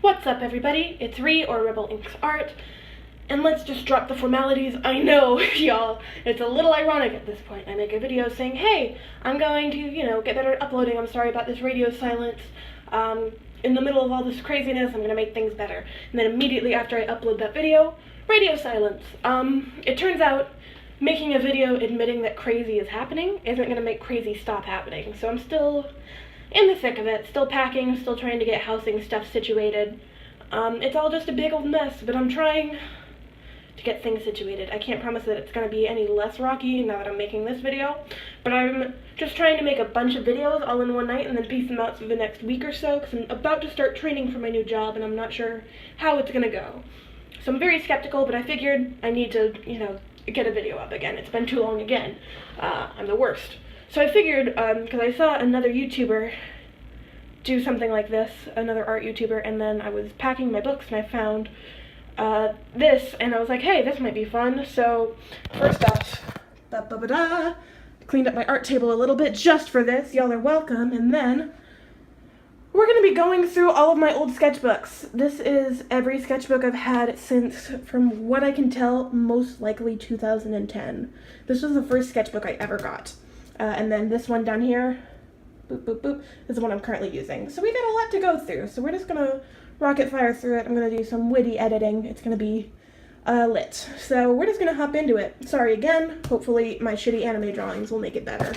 What's up, everybody? It's Ree, or Rebel Inks Art, and let's just drop the formalities. I know, y'all, it's a little ironic at this point. I make a video saying, hey, I'm going to, get better at uploading. I'm sorry about this radio silence. In the middle of all this craziness, I'm gonna make things better. And then immediately after I upload that video, radio silence. It turns out making a video admitting that crazy is happening isn't gonna make crazy stop happening. So I'm still in the thick of it, still packing, still trying to get housing stuff situated. It's all just a big old mess, but I'm trying to get things situated. I can't promise that it's going to be any less rocky now that I'm making this video, but I'm just trying to make a bunch of videos all in one night and then piece them out through the next week or so, because I'm about to start training for my new job and I'm not sure how it's going to go. So I'm very skeptical, but I figured I need to, get a video up again. It's been too long again. I'm the worst. So I figured, because I saw another YouTuber do something like this, another art YouTuber, and then I was packing my books and I found this, and I was like, hey, this might be fun. So first off, cleaned up my art table a little bit just for this. Y'all are welcome. And then we're going to be going through all of my old sketchbooks. This is every sketchbook I've had since, from what I can tell, most likely 2010. This was the first sketchbook I ever got. And then this one down here, boop, boop, boop, is the one I'm currently using. So we got a lot to go through, so we're just gonna rocket fire through it. I'm gonna do some witty editing. It's gonna be lit. So we're just gonna hop into it. Sorry again, hopefully my shitty anime drawings will make it better.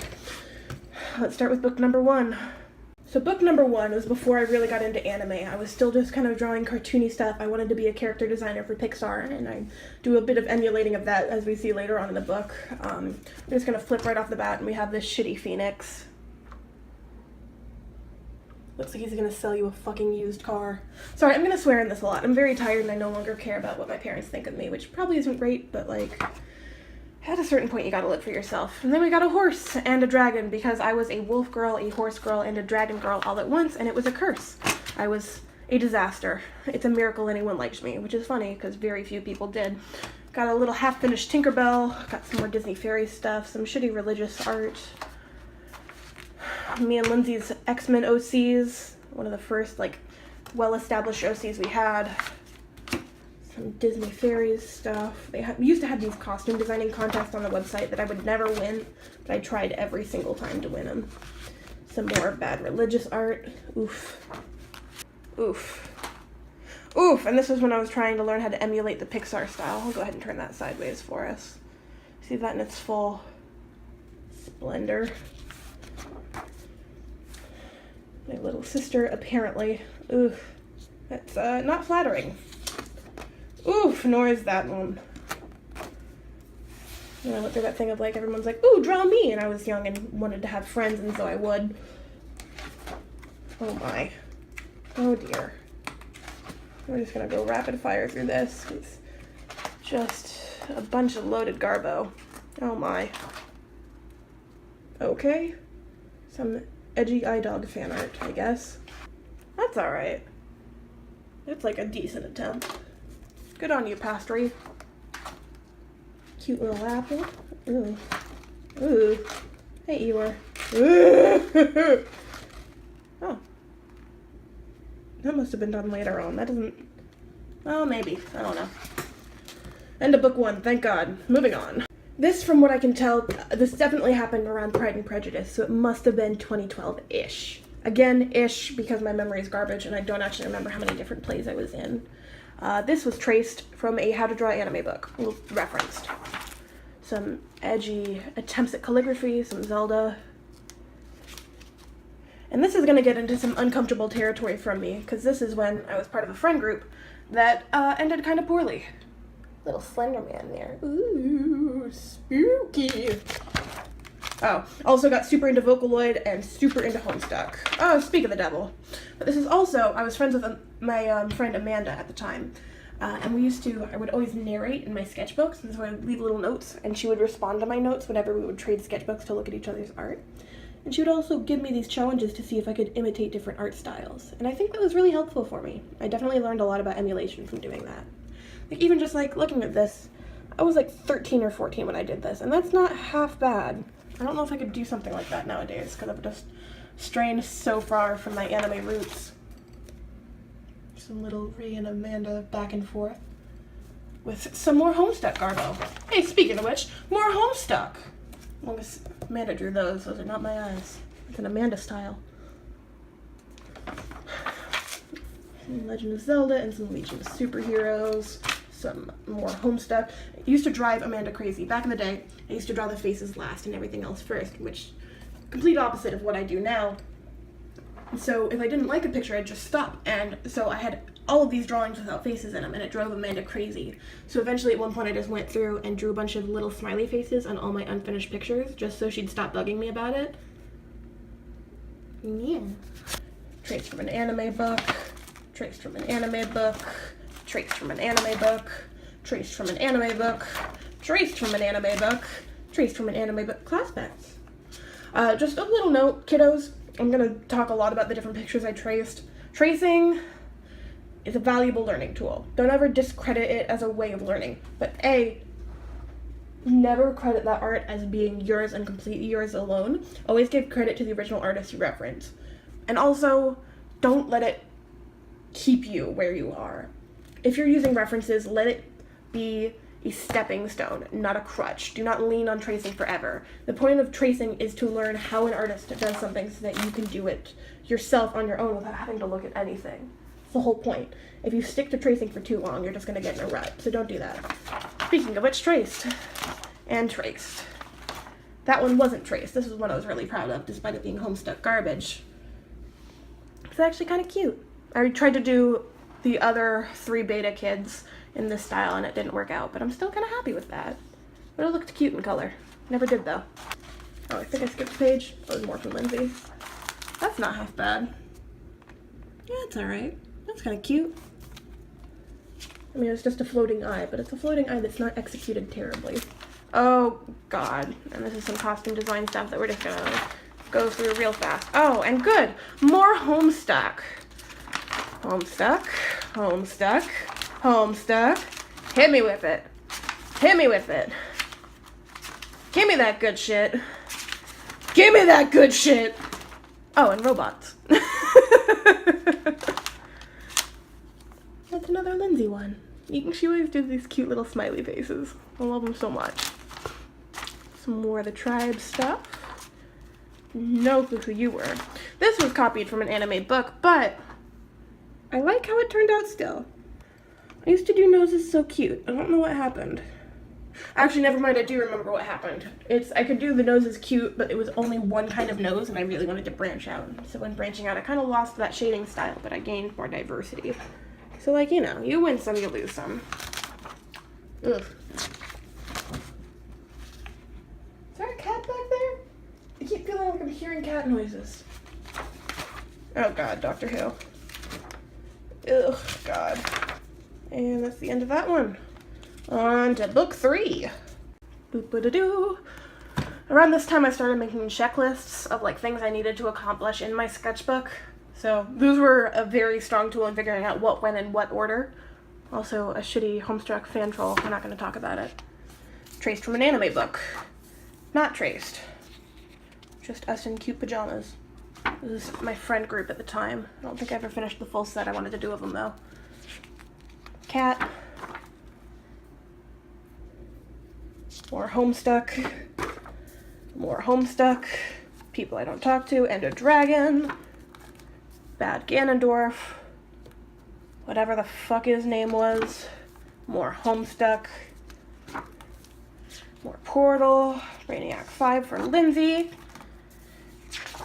Let's start with book number 1. So book number 1 was before I really got into anime. I was still just kind of drawing cartoony stuff. I wanted to be a character designer for Pixar, and I do a bit of emulating of that as we see later on in the book. I'm just going to flip right off the bat, and we have this shitty phoenix. Looks like he's going to sell you a fucking used car. Sorry, I'm going to swear in this a lot. I'm very tired, and I no longer care about what my parents think of me, which probably isn't great, but at a certain point you gotta live for yourself. And then we got a horse and a dragon, because I was a wolf girl, a horse girl, and a dragon girl all at once, and it was a curse. I was a disaster. It's a miracle anyone liked me, which is funny, because very few people did. Got a little half-finished Tinkerbell, got some more Disney fairy stuff, some shitty religious art. Me and Lindsay's X-Men OCs, one of the first, well-established OCs we had. Some Disney fairies stuff. We used to have these costume designing contests on the website that I would never win, but I tried every single time to win them. Some more bad religious art. Oof. Oof. Oof, and this was when I was trying to learn how to emulate the Pixar style. I'll go ahead and turn that sideways for us. See that in its full splendor. My little sister, apparently. Oof. That's not flattering. Oof, nor is that one. And I went through that thing of everyone's like, ooh, draw me, and I was young and wanted to have friends, and so I would. Oh my. Oh dear. We're just gonna go rapid fire through this. It's just a bunch of loaded garbo. Oh my. Okay. Some edgy iDog fan art, I guess. That's alright. It's a decent attempt. Good on you, Pastry. Cute little apple. Ooh. Ooh. Hey, Eeyore. Oh. That must have been done later on. That doesn't... Oh, maybe. I don't know. End of book 1. Thank God. Moving on. This, from what I can tell, this definitely happened around Pride and Prejudice, so it must have been 2012-ish. Again, ish, because my memory is garbage, and I don't actually remember how many different plays I was in. This was traced from a How to Draw Anime book, referenced. Some edgy attempts at calligraphy, some Zelda. And this is going to get into some uncomfortable territory from me, because this is when I was part of a friend group that ended kind of poorly. Little Slender Man there. Ooh, spooky. Oh, also got super into Vocaloid and super into Homestuck. Oh, speak of the devil. But this is also, I was friends with my friend Amanda at the time. And I would always narrate in my sketchbooks, and so I would leave little notes, and she would respond to my notes whenever we would trade sketchbooks to look at each other's art. And she would also give me these challenges to see if I could imitate different art styles. And I think that was really helpful for me. I definitely learned a lot about emulation from doing that. Even just looking at this, I was 13 or 14 when I did this, and that's not half bad. I don't know if I could do something like that nowadays, because I've just strayed so far from my anime roots. Just some little Rhea and Amanda back and forth with some more Homestuck garbo. Hey, speaking of which, more Homestuck. Long as Amanda drew those are not my eyes. It's an Amanda style. Some Legend of Zelda and some Legion of Superheroes. Some more Homestuck. It used to drive Amanda crazy. Back in the day, I used to draw the faces last and everything else first, which complete opposite of what I do now. So if I didn't like a picture, I'd just stop. And so I had all of these drawings without faces in them, and it drove Amanda crazy. So eventually at one point I just went through and drew a bunch of little smiley faces on all my unfinished pictures, just so she'd stop bugging me about it. Yeah. Traced from an anime book, traced from an anime book, traced from an anime book, traced from an anime book, traced from an anime book, traced from an anime book. Class pets. Just a little note, kiddos. I'm going to talk a lot about the different pictures I traced. Tracing is a valuable learning tool. Don't ever discredit it as a way of learning. But A, never credit that art as being yours and completely yours alone. Always give credit to the original artist you reference. And also, don't let it keep you where you are. If you're using references, let it be a stepping stone, not a crutch. Do not lean on tracing forever. The point of tracing is to learn how an artist does something so that you can do it yourself on your own without having to look at anything. It's the whole point. If you stick to tracing for too long, you're just going to get in a rut, so don't do that. Speaking of which, traced. And traced. That one wasn't traced. This is one I was really proud of, despite it being Homestuck garbage. It's actually kind of cute. I tried to do the other 3 beta kids in this style and it didn't work out, but I'm still kind of happy with that. But it looked cute in color. Never did though. Oh, I think I skipped a page. Oh, there's more from Lindsay. That's not half bad. Yeah, it's alright. That's kind of cute. I mean, it's just a floating eye, but it's a floating eye that's not executed terribly. Oh, God. And this is some costume design stuff that we're just gonna go through real fast. Oh, and good! More Homestuck. Homestuck. Homestuck. Homestuck. Hit me with it. Hit me with it. Give me that good shit. Give me that good shit. Oh, and robots. That's another Lindsay one. She always does these cute little smiley faces. I love them so much. Some more of the tribe stuff. No clue who you were. This was copied from an anime book, but I like how it turned out still. I used to do noses so cute. I don't know what happened. Actually, never mind, I do remember what happened. I could do the noses cute, but it was only one kind of nose, and I really wanted to branch out. So when branching out, I kind of lost that shading style, but I gained more diversity. So, like, you know, you win some, you lose some. Ugh. Is there a cat back there? I keep feeling like I'm hearing cat noises. Oh, God, Doctor Who. Ugh, God. And that's the end of that one. On to book 3. Boop-a-da-doo. Around this time I started making checklists of like things I needed to accomplish in my sketchbook. So those were a very strong tool in figuring out what went in what order. Also a shitty Homestuck fan troll. We're not going to talk about it. Traced from an anime book. Not traced. Just us in cute pajamas. This is my friend group at the time. I don't think I ever finished the full set. I wanted to do of them though. Cat. More Homestuck. More Homestuck. People I don't talk to. And a dragon. Bad Ganondorf. Whatever the fuck his name was. More Homestuck. More Portal. Brainiac 5 for Lindsay.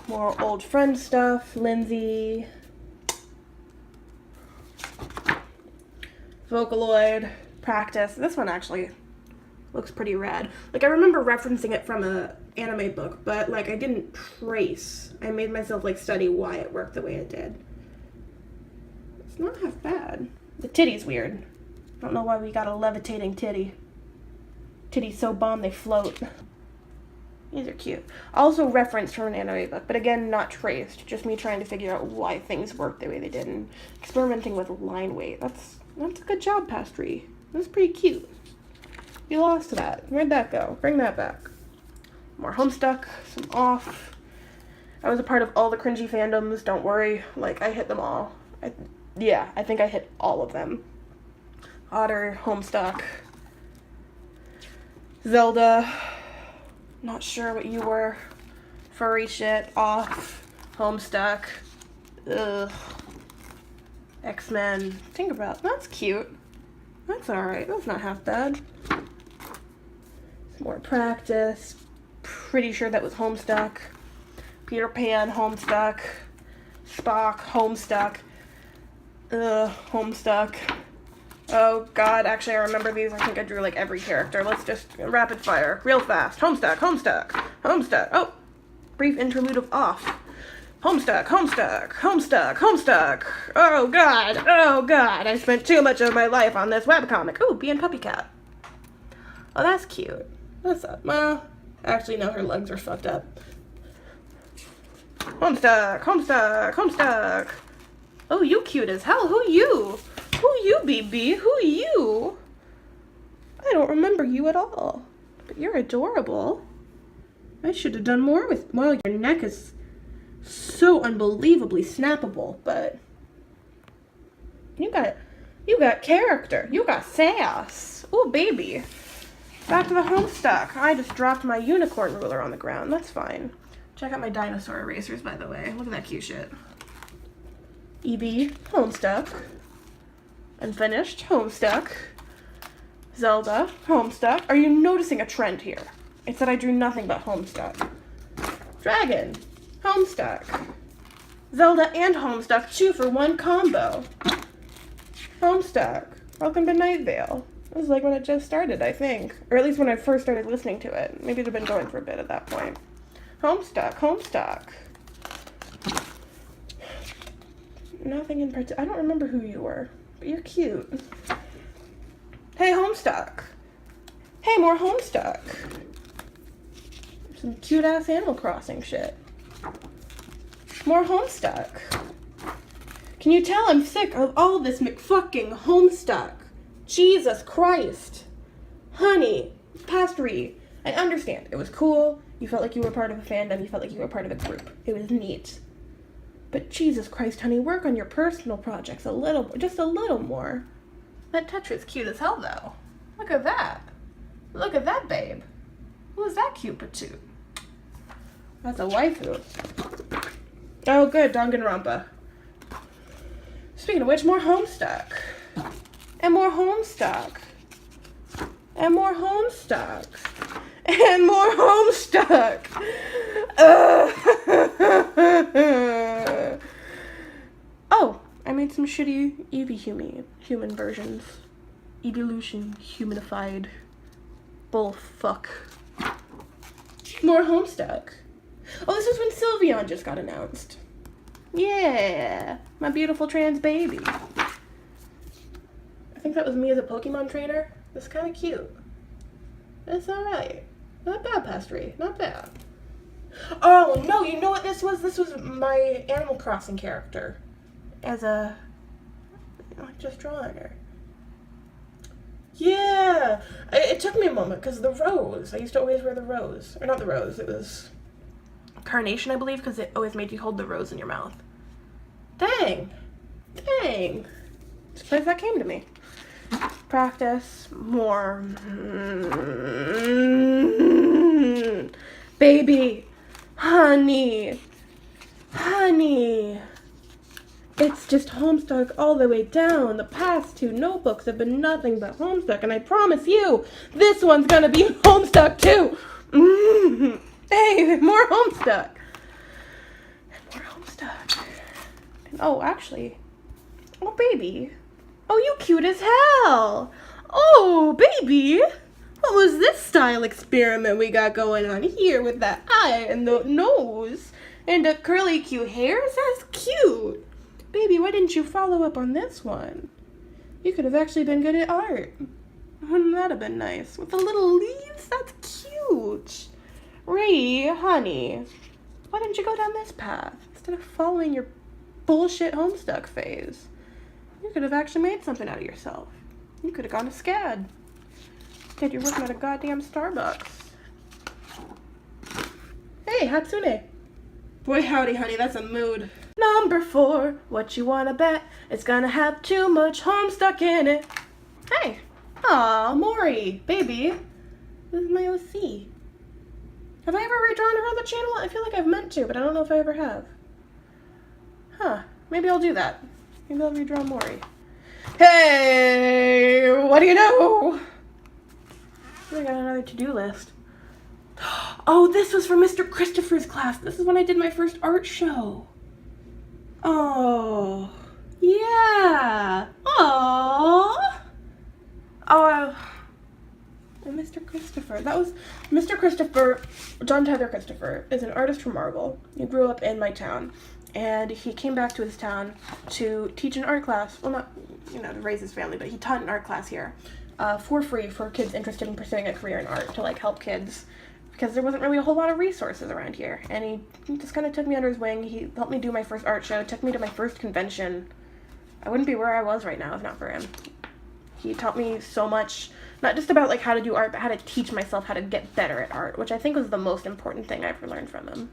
More old friend stuff. Lindsay. Vocaloid. Practice. This one actually looks pretty rad. Like, I remember referencing it from a anime book, but, like, I didn't trace. I made myself, like, study why it worked the way it did. It's not half bad. The titty's weird. I don't know why we got a levitating titty. Titties so bomb they float. These are cute. Also referenced from an anime book, but again, not traced. Just me trying to figure out why things work the way they did and experimenting with line weight. That's a good job, Pastry. That's pretty cute. You lost that. Where'd that go? Bring that back. More Homestuck. Some off. I was a part of all the cringy fandoms. Don't worry. Like, I hit them all. Yeah, I think I hit all of them. Otter, Homestuck. Zelda. Not sure what you were. Furry shit, off. Homestuck. Ugh. X-Men. Tinkerbell. That's cute. That's alright. That's not half bad. Some more practice. Pretty sure that was Homestuck. Peter Pan, Homestuck. Spock, Homestuck. Homestuck. Oh god, actually I remember these. I think I drew like every character. Let's just rapid fire. Real fast. Homestuck, Homestuck, Homestuck. Oh! Brief interlude of off. Homestuck, Homestuck, Homestuck, Homestuck. Oh god, oh god. I spent too much of my life on this webcomic. Ooh, Bee and Puppy Cat. Oh, that's cute. That's up. Well, actually no, her legs are fucked up. Homestuck, Homestuck, Homestuck. Oh, you cute as hell. Who you? Who you, BB? Who you? I don't remember you at all. But you're adorable. I should have done more with... Well, your neck is so unbelievably snappable, but... You got character. You got sass. Oh, baby. Back to the Homestuck. I just dropped my unicorn ruler on the ground. That's fine. Check out my dinosaur erasers, by the way. Look at that cute shit. Eevee, Homestuck. Unfinished, Homestuck. Zelda, Homestuck. Are you noticing a trend here? It's that I drew nothing but Homestuck. Dragon, Homestuck. Zelda and Homestuck, 2-for-1 combo. Homestuck. Welcome to Night Vale. It was like when it just started, I think. Or at least when I first started listening to it. Maybe it had been going for a bit at that point. Homestuck, Homestuck. Nothing in particular. I don't remember who you were, but you're cute. Hey, Homestuck. Hey, more Homestuck. Some cute-ass Animal Crossing shit. More Homestuck. Can you tell I'm sick of all this McFucking Homestuck? Jesus Christ. Honey, past read. I understand. It was cool. You felt like you were part of a fandom. You felt like you were part of a group. It was neat. But Jesus Christ, honey, work on your personal projects a little more. Just a little more. That Tetra's cute as hell, though. Look at that. Look at that, babe. Who's that cute patoot? That's a waifu. Oh, good. Danganronpa. Speaking of which, more Homestuck. And more Homestuck. And more Homestuck. And more Homestuck. Oh, I made some shitty Eevee human versions. Evolution, humanified. Bullfuck. More Homestuck. Oh, this is when Sylveon just got announced. Yeah, my beautiful trans baby. I think that was me as a Pokemon trainer. It's kind of cute. It's alright. Not bad, Pastry. Not bad. Oh, no, you know what this was? This was my Animal Crossing character. As a... just drawing her. Yeah! It took me a moment, because the rose. I used to always wear the rose. Or not the rose, it was... Carnation, I believe, because it always made you hold the rose in your mouth. Dang! Dang! Surprised that came to me. Practice. More. Baby! Honey! Honey! It's just Homestuck all the way down. The past 2 notebooks have been nothing but Homestuck, and I promise you, this one's gonna be Homestuck too! Hey, more Homestuck! And more Homestuck. And, oh, actually. Oh, baby. Oh, you cute as hell! Oh, baby! What was this style experiment we got going on here with that eye and the nose and the curly cute hairs? That's cute! Baby, why didn't you follow up on this one? You could have actually been good at art. Wouldn't that have been nice? With the little leaves? That's cute! Ray, honey, why didn't you go down this path instead of following your bullshit Homestuck phase? You could have actually made something out of yourself. You could have gone to SCAD. Instead, you're working at a goddamn Starbucks. Hey, Hatsune. Boy, howdy, honey, that's a mood. Number 4, what you wanna bet? It's gonna have too much Homestuck in it. Hey. Aw, Maury, baby. This is my OC. Have I ever redrawn her on the channel? I feel like I've meant to, but I don't know if I ever have. Huh. Maybe I'll do that. Maybe I'll redraw Maury. Hey! What do you know? I got another to-do list. Oh, this was for Mr. Christopher's class. This is when I did my first art show. Oh, yeah. Aww. Oh, and Mr. Christopher. That was Mr. Christopher. John Tether Christopher is an artist from Marble. He grew up in my town, and he came back to his town to teach an art class. Well, not, to raise his family, but he taught an art class here for free for kids interested in pursuing a career in art, to like help kids, because there wasn't really a whole lot of resources around here. And he just kind of took me under his wing. He helped me do my first art show, took me to my first convention. I wouldn't be where I was right now if not for him. He taught me so much, not just about like how to do art, but how to teach myself how to get better at art, which I think was the most important thing I ever learned from him.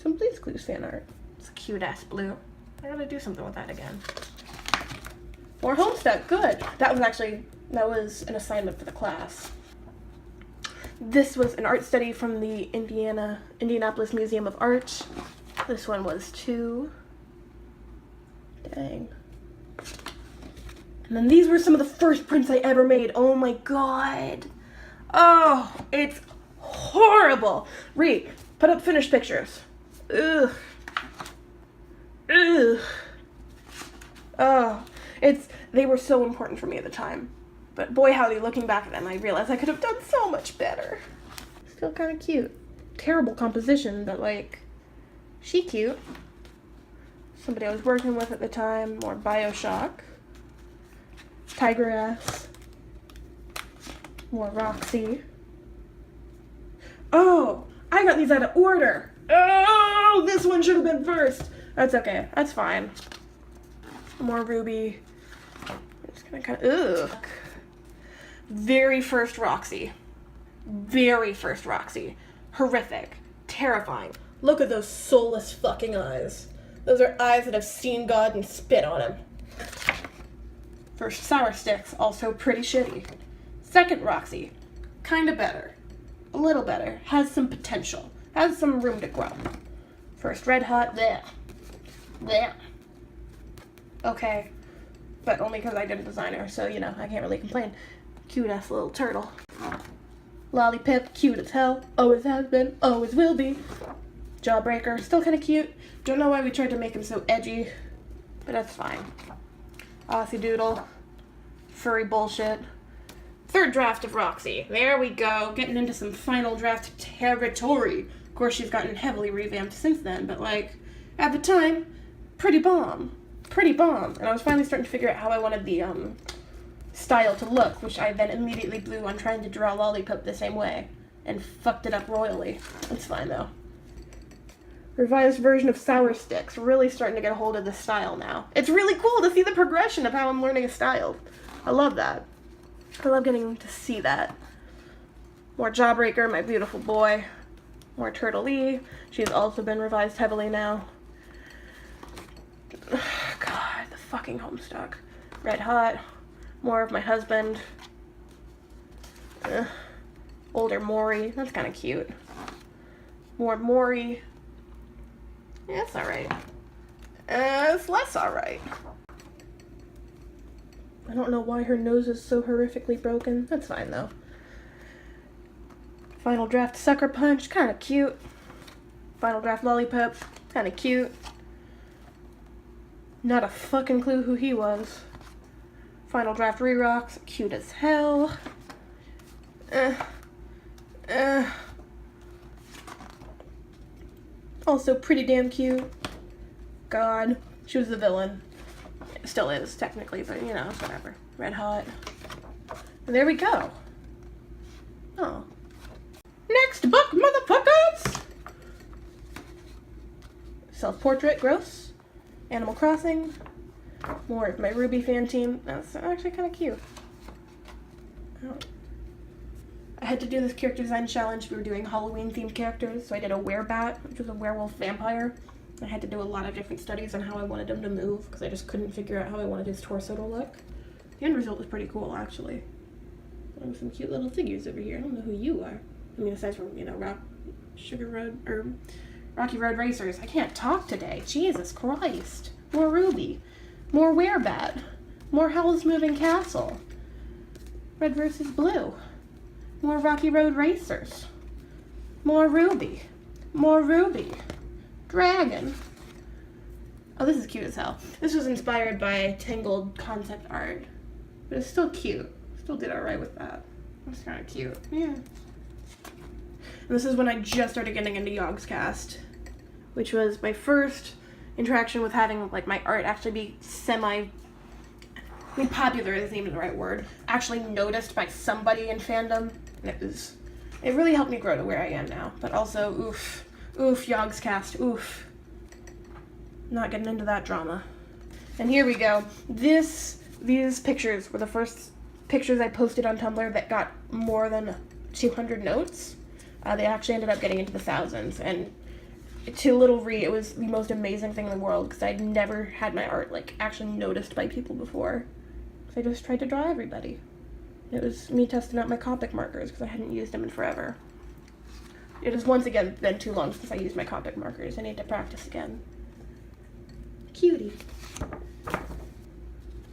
Some Blue's Clues fan art. It's a cute-ass blue. I gotta do something with that again. More Homestuck, good. That was an assignment for the class. This was an art study from the Indianapolis Museum of Art. This one was too. Dang. And then these were some of the first prints I ever made. Oh my god. Oh, it's horrible. Reed, put up finished pictures. Ugh. Ugh. Oh, they were so important for me at the time. But boy howdy, looking back at them, I realized I could have done so much better. Still kind of cute. Terrible composition, but like, she cute. Somebody I was working with at the time, more Bioshock. Tiger Ass. More Roxy. Oh, I got these out of order. Oh, this one should have been first. That's okay, that's fine. More Ruby. I'm just gonna kind of, ugh. Very first Roxy. Very first Roxy. Horrific. Terrifying. Look at those soulless fucking eyes. Those are eyes that have seen God and spit on him. First Sour Sticks, also pretty shitty. Second Roxy, kinda better. A little better. Has some potential. Has some room to grow. First Red Hot, there. There. Okay. But only because I did a designer, so, I can't really complain. Cute-ass little turtle. Lollipip, cute as hell. Always has been, always will be. Jawbreaker, still kind of cute. Don't know why we tried to make him so edgy, but that's fine. Aussie Doodle. Furry bullshit. Third draft of Roxy. There we go. Getting into some final draft territory. Of course, she's gotten heavily revamped since then, but at the time, pretty bomb. Pretty bomb. And I was finally starting to figure out how I wanted the, style to look, which I then immediately blew on trying to draw Lollipop the same way. And fucked it up royally. It's fine, though. Revised version of Sour Sticks. Really starting to get a hold of the style now. It's really cool to see the progression of how I'm learning a style. I love that. I love getting to see that. More Jawbreaker, my beautiful boy. More Turtle Lee. She's also been revised heavily now. God, the fucking Homestuck. Red Hot. More of my husband. Older Maury. That's kind of cute. More Maury. Yeah, it's alright. It's less alright. I don't know why her nose is so horrifically broken. That's fine, though. Final draft Sucker Punch. Kind of cute. Final draft Lollipop. Kind of cute. Not a fucking clue who he was. Final draft Re-Rocks. Cute as hell. Also pretty damn cute. God. She was the villain. Still is, technically, but whatever. Red Hot. And there we go. Oh. Next book, motherfuckers! Self-portrait, gross. Animal Crossing. More of my Ruby fan team. That's actually kind of cute. I had to do this character design challenge. We were doing Halloween-themed characters, so I did a werebat, which was a werewolf vampire. I had to do a lot of different studies on how I wanted him to move, because I just couldn't figure out how I wanted his torso to look. The end result was pretty cool, actually. Some cute little figures over here. I don't know who you are. I mean, aside from, Rocky Road Racers. I can't talk today. Jesus Christ. More Ruby. More werebat. More Howl's Moving Castle. Red versus Blue. More Rocky Road Racers. More Ruby. More Ruby. Dragon. Oh, this is cute as hell. This was inspired by Tangled concept art. But it's still cute. Still did alright with that. It's kind of cute. Yeah. And this is when I just started getting into Yogscast, which was my first interaction with having like my art actually be popular isn't even the right word, actually noticed by somebody in fandom. And it really helped me grow to where I am now. But also, oof, Yogscast, oof. Not getting into that drama. And here we go. These pictures were the first pictures I posted on Tumblr that got more than 200 notes. They actually ended up getting into the thousands, and to little Ree, it was the most amazing thing in the world, because I'd never had my art like actually noticed by people before. So I just tried to draw everybody. It was me testing out my Copic markers, because I hadn't used them in forever. It has once again been too long since I used my Copic markers. I need to practice again. Cutie.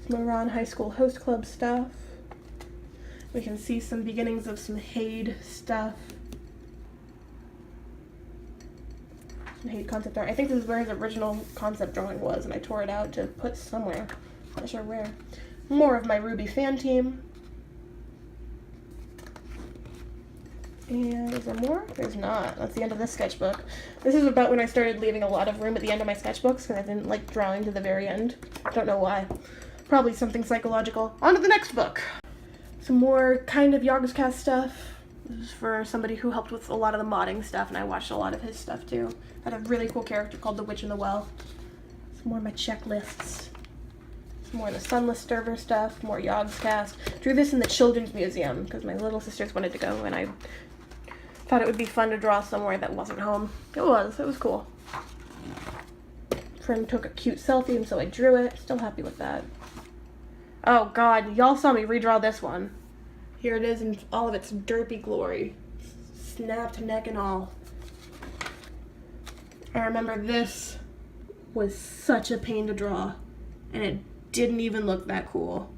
Some Iran High School Host Club stuff. We can see some beginnings of some Haid stuff. Some Haid concept art. I think this is where his original concept drawing was, and I tore it out to put somewhere. Not sure where. More of my Ruby fan team. And is there more? There's not. That's the end of this sketchbook. This is about when I started leaving a lot of room at the end of my sketchbooks, because I didn't like drawing to the very end. I don't know why. Probably something psychological. On to the next book! Some more kind of Yogscast stuff. This is for somebody who helped with a lot of the modding stuff, and I watched a lot of his stuff too. I had a really cool character called the Witch in the Well. Some more of my checklists. Some more of the Sunless Server stuff. More Yogscast. Drew this in the Children's Museum, because my little sisters wanted to go, and I thought it would be fun to draw somewhere that wasn't home. It was cool. Friend took a cute selfie, and so I drew it. Still happy with that. Oh god, y'all saw me redraw this one. Here it is in all of its derpy glory. Snapped neck and all. I remember this was such a pain to draw, and it didn't even look that cool.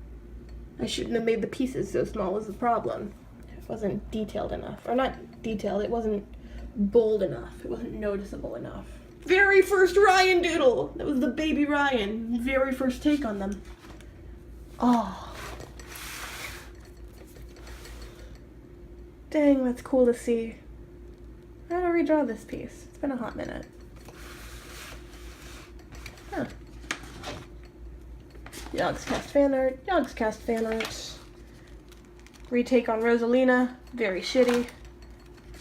I shouldn't have made the pieces so small was the problem. It wasn't detailed enough. Or not detailed, it wasn't bold enough. It wasn't noticeable enough. Very first Ryan doodle! That was the baby Ryan. Very first take on them. Oh. Dang, that's cool to see. I gotta redraw this piece. It's been a hot minute. Huh. Yogscast fan art. Yogscast fan art. Retake on Rosalina. Very shitty.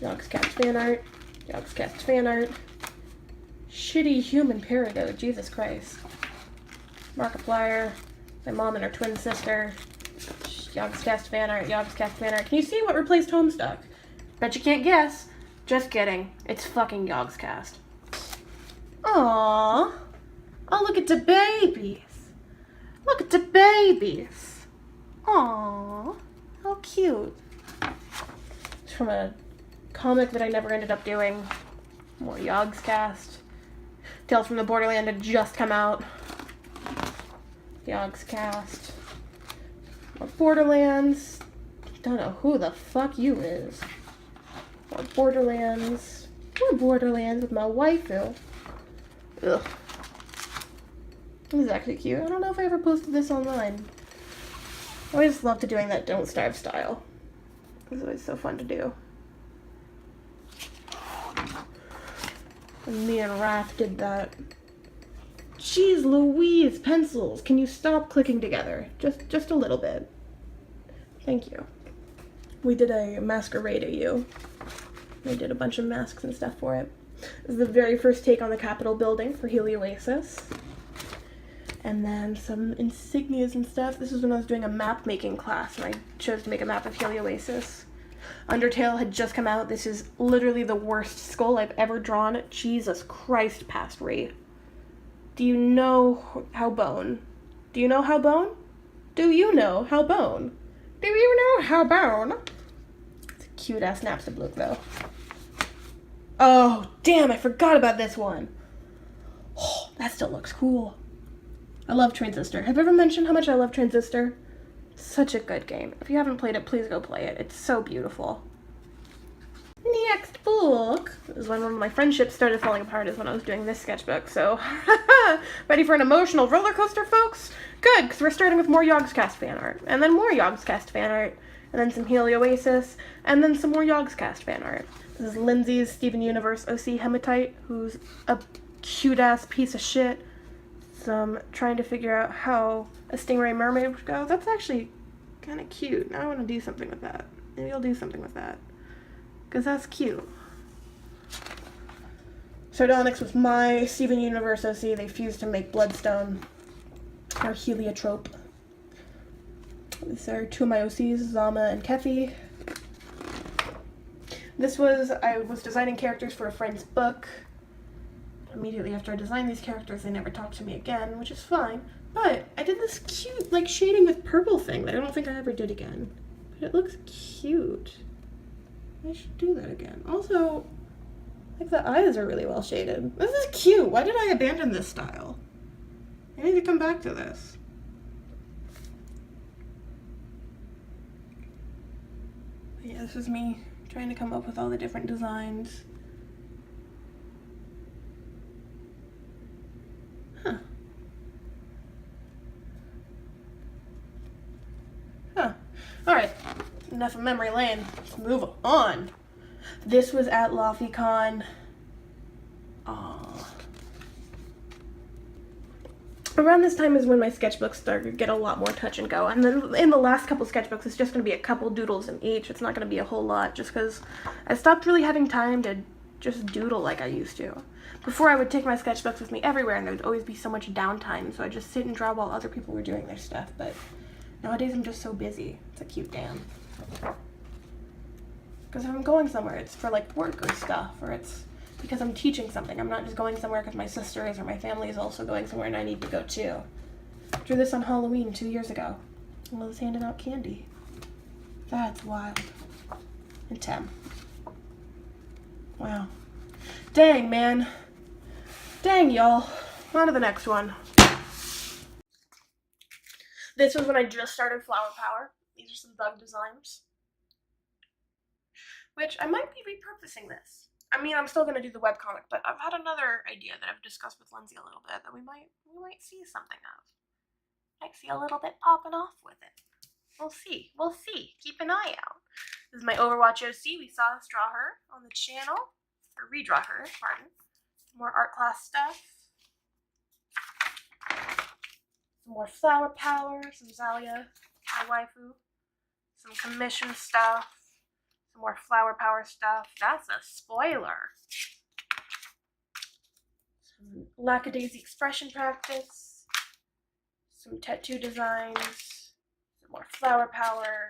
Yogscast fan art. Yogscast fan art. Shitty human peridot. Jesus Christ. Markiplier. My mom and her twin sister. Yogscast fan art, Yogscast fan art. Can you see what replaced Homestuck? Bet you can't guess. Just kidding. It's fucking Yogscast. Aww. Oh, look at the babies. Look at the babies. Aww. How cute. It's from a comic that I never ended up doing. More Yogscast. Tales from the Borderland had just come out. Yogscast. More Borderlands. Don't know who the fuck you is. More Borderlands. More Borderlands with my waifu. Ugh. This is actually cute. I don't know if I ever posted this online. I always loved doing that Don't Starve style. It was always so fun to do. And me and Raph did that. Jeez Louise, pencils. Can you stop clicking together? Just a little bit. Thank you. We did a masquerade AU. We did a bunch of masks and stuff for it. This is the very first take on the Capitol building for Helioasis. And then some insignias and stuff. This is when I was doing a map making class, and I chose to make a map of Helioasis. Undertale had just come out. This is literally the worst skull I've ever drawn. Jesus Christ, past Ray. Do you know how bone? Do you know how bone? Do you know how bone? Do you know how bone? It's a cute-ass Napstab look, though. Oh, damn, I forgot about this one. Oh, that still looks cool. I love Transistor. Have I ever mentioned how much I love Transistor? Such a good game. If you haven't played it, please go play it. It's so beautiful. Next book is when one of my friendships started falling apart, is when I was doing this sketchbook. So, ready for an emotional roller coaster, folks? Good, because we're starting with more Yogscast fan art, and then more Yogscast fan art, and then some Helioasis, and then some more Yogscast fan art. This is Lindsay's Steven Universe OC Hematite, who's a cute-ass piece of shit. So I'm trying to figure out how a stingray mermaid would go. That's actually kind of cute. Now I want to do something with that. Maybe I'll do something with that, because that's cute. Sardonyx with my Steven Universe OC. They fused to make Bloodstone, or Heliotrope. These are two of my OCs, Zama and Kefi. I was designing characters for a friend's book. Immediately after I designed these characters, they never talked to me again, which is fine. But I did this cute, like, shading with purple thing that I don't think I ever did again. But it looks cute. I should do that again. Also, like, the eyes are really well shaded. This is cute. Why did I abandon this style? I need to come back to this. But yeah, this is me trying to come up with all the different designs. Huh. Alright, enough of memory lane. Let's move on. This was at LaFiCon. Around this time is when my sketchbooks started to get a lot more touch and go. And then in the last couple sketchbooks, it's just going to be a couple doodles in each. It's not going to be a whole lot, just because I stopped really having time to just doodle like I used to. Before, I would take my sketchbooks with me everywhere, and there would always be so much downtime, so I'd just sit and draw while other people were doing their stuff. But nowadays, I'm just so busy. It's a cute dam. Because if I'm going somewhere, it's for, like, work or stuff, or it's because I'm teaching something. I'm not just going somewhere because my sister is or my family is also going somewhere and I need to go too. Drew this on Halloween 2 years ago. And I was handing out candy. That's wild. And 10. Wow. Dang, man. Dang, y'all. On to the next one. This was when I just started Flower Power. These are some bug designs. Which, I might be repurposing this. I mean, I'm still going to do the webcomic, but I've had another idea that I've discussed with Lindsay a little bit that we might see something of. Might see a little bit popping off with it. We'll see. We'll see. Keep an eye out. This is my Overwatch OC. We saw us draw her on the channel. Or redraw her, pardon. Some more art class stuff. Some more Flower Power. Some Zalia, my waifu. Some commission stuff. Some more Flower Power stuff. That's a spoiler. Some Lackadaisy expression practice. Some tattoo designs. Some more Flower Power.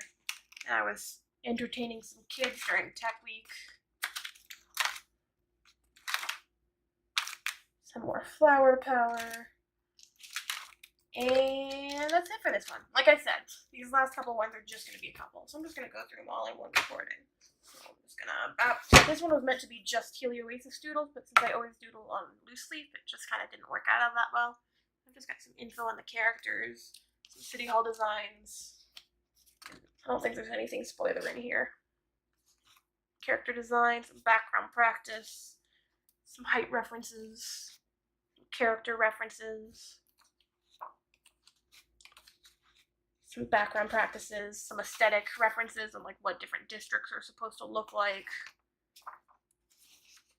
And I was entertaining some kids during Tech Week. Some more Flower Power. And that's it for this one. Like I said, these last couple ones are just going to be a couple. So I'm just going to go through them all in one recording. So I'm just going to... This one was meant to be just Helioasis doodles, but since I always doodle on loose leaf, it just kind of didn't work out that well. I've just got some info on the characters, some City Hall designs. I don't think there's anything spoiler in here. Character design, some background practice, some height references, some character references. Some background practices, some aesthetic references on like what different districts are supposed to look like.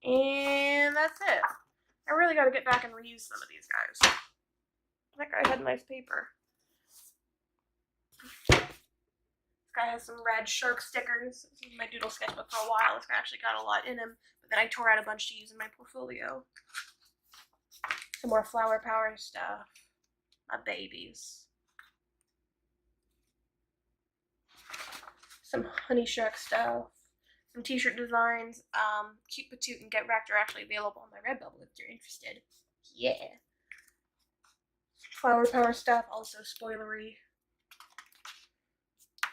And that's it. I really gotta get back and reuse some of these guys. That guy had nice paper. This guy has some red shark stickers. This is my doodle sketchbook for a while. This guy actually got a lot in him, but then I tore out a bunch to use in my portfolio. Some more Flower Power stuff. My babies. Some Honey Shark stuff. some t-shirt designs. Cute Patoot and Get Wrecked are actually available on my Redbubble if you're interested. Yeah. Flower Power stuff, also spoilery.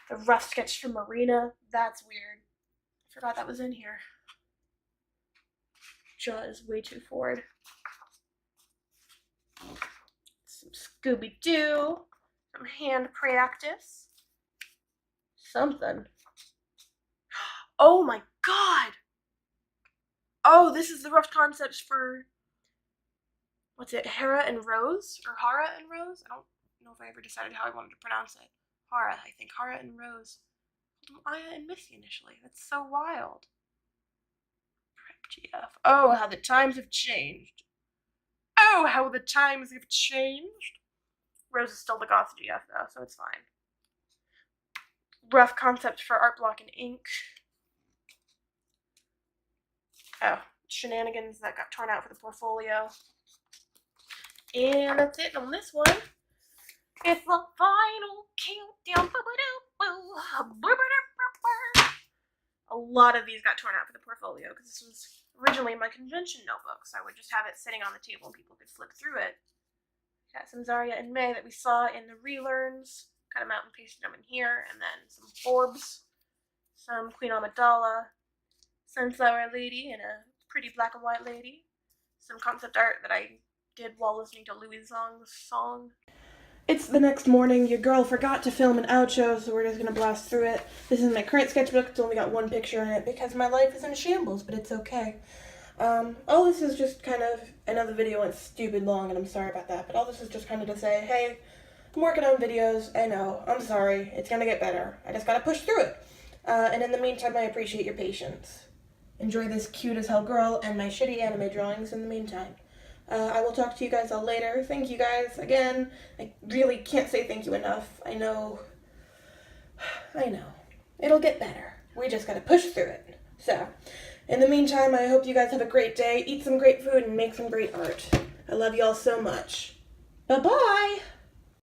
The rough sketch from Marina. That's weird. I forgot that was in here. Jaw is way too forward. Some Scooby-Doo. Some hand practice. Something. Oh my god! Oh, this is the rough concepts for, what's it, Hera and Rose? Or Hara and Rose? I don't know if I ever decided how I wanted to pronounce it. Hara, I think. Hara and Rose. Aya and Missy initially. That's so wild. Prep GF. Oh, how the times have changed. Oh, how the times have changed. Rose is still the goth GF though, so it's fine. Rough concept for art block and ink. Oh, shenanigans that got torn out for the portfolio. And that's it on this one. It's the final countdown. A lot of these got torn out for the portfolio because this was originally my convention notebook, so I would just have it sitting on the table and people could flip through it. Got some Zarya and May that we saw in the relearns. Cut them out and pasted them in here, and then some Forbes, some Queen Amidala, Sunflower Lady, and a pretty black and white lady. Some concept art that I did while listening to Louis Zong's song. It's the next morning. Your girl forgot to film an outro, so we're just gonna blast through it. This is my current sketchbook. It's only got one picture in it because my life is in shambles, but it's okay. All this is just kind of, I know the video went stupid long and I'm sorry about that, but all this is just kind of to say, hey, I'm working on videos, I know, I'm sorry, it's gonna get better. I just gotta push through it. And in the meantime, I appreciate your patience. Enjoy this cute as hell girl and my shitty anime drawings in the meantime. I will talk to you guys all later. Thank you guys again. I really can't say thank you enough. I know. It'll get better. We just gotta push through it. So, in the meantime, I hope you guys have a great day. Eat some great food and make some great art. I love you all so much. Bye-bye!